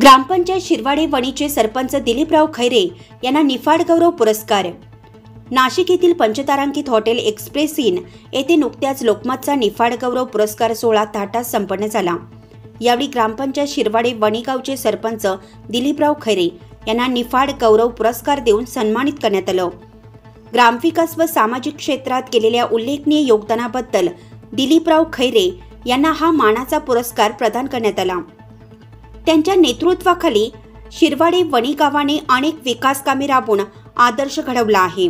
ग्रामपंचायत शिरवाडे वणीचे सरपंच दिलीपराव खैरे यांना निफाड गौरव पुरस्कार। नाशिक येथील पंचतारांकित हॉटेल एक्सप्रेस इन येथे नुकत्याच लोकमतचा निफाड गौरव पुरस्कार सोहळा थाटात संपन्न झाला। यावेळी ग्रामपंचायत शिरवाडे वणी गावचे सरपंच दिलीपराव खैरे यांना निफाड गौरव पुरस्कार देऊन सन्मानित करण्यात आलं। ग्रामविकास व सामाजिक क्षेत्रात केलेल्या उल्लेखनीय योगदानाबद्दल दिलीपराव खैरे यांना हा मानाचा पुरस्कार प्रदान करण्यात आला। त्यांच्या नेतृत्वाखाली शिरवाडे वणी गावाने अनेक विकास कामे राबवून आदर्श घडवला आहे।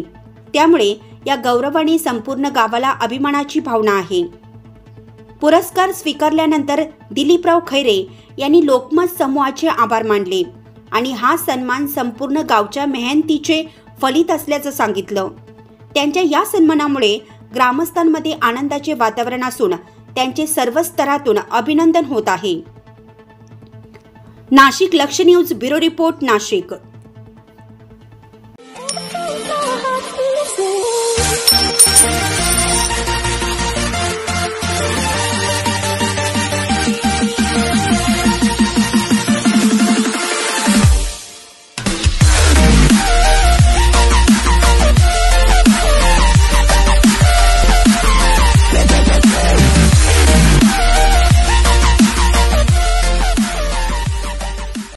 त्यामुळे या गौरवाने संपूर्ण गावाला अभिमानाची भावना आहे। पुरस्कार स्वीकारल्यानंतर दिलीपराव खैरे यांनी लोकमत समूहाचे आभार मानले आणि हा सन्मान संपूर्ण गावच्या मेहनतीचे फलित असल्याचं सांगितलं। त्यांच्या या सन्मानामुळे ग्रामस्थांमध्ये आनंदाचे वातावरण असून त्यांचे सर्व स्तरातून अभिनंदन होत आहे। नाशिक लक्ष न्यूज ब्युरो रिपोर्ट नाशिक।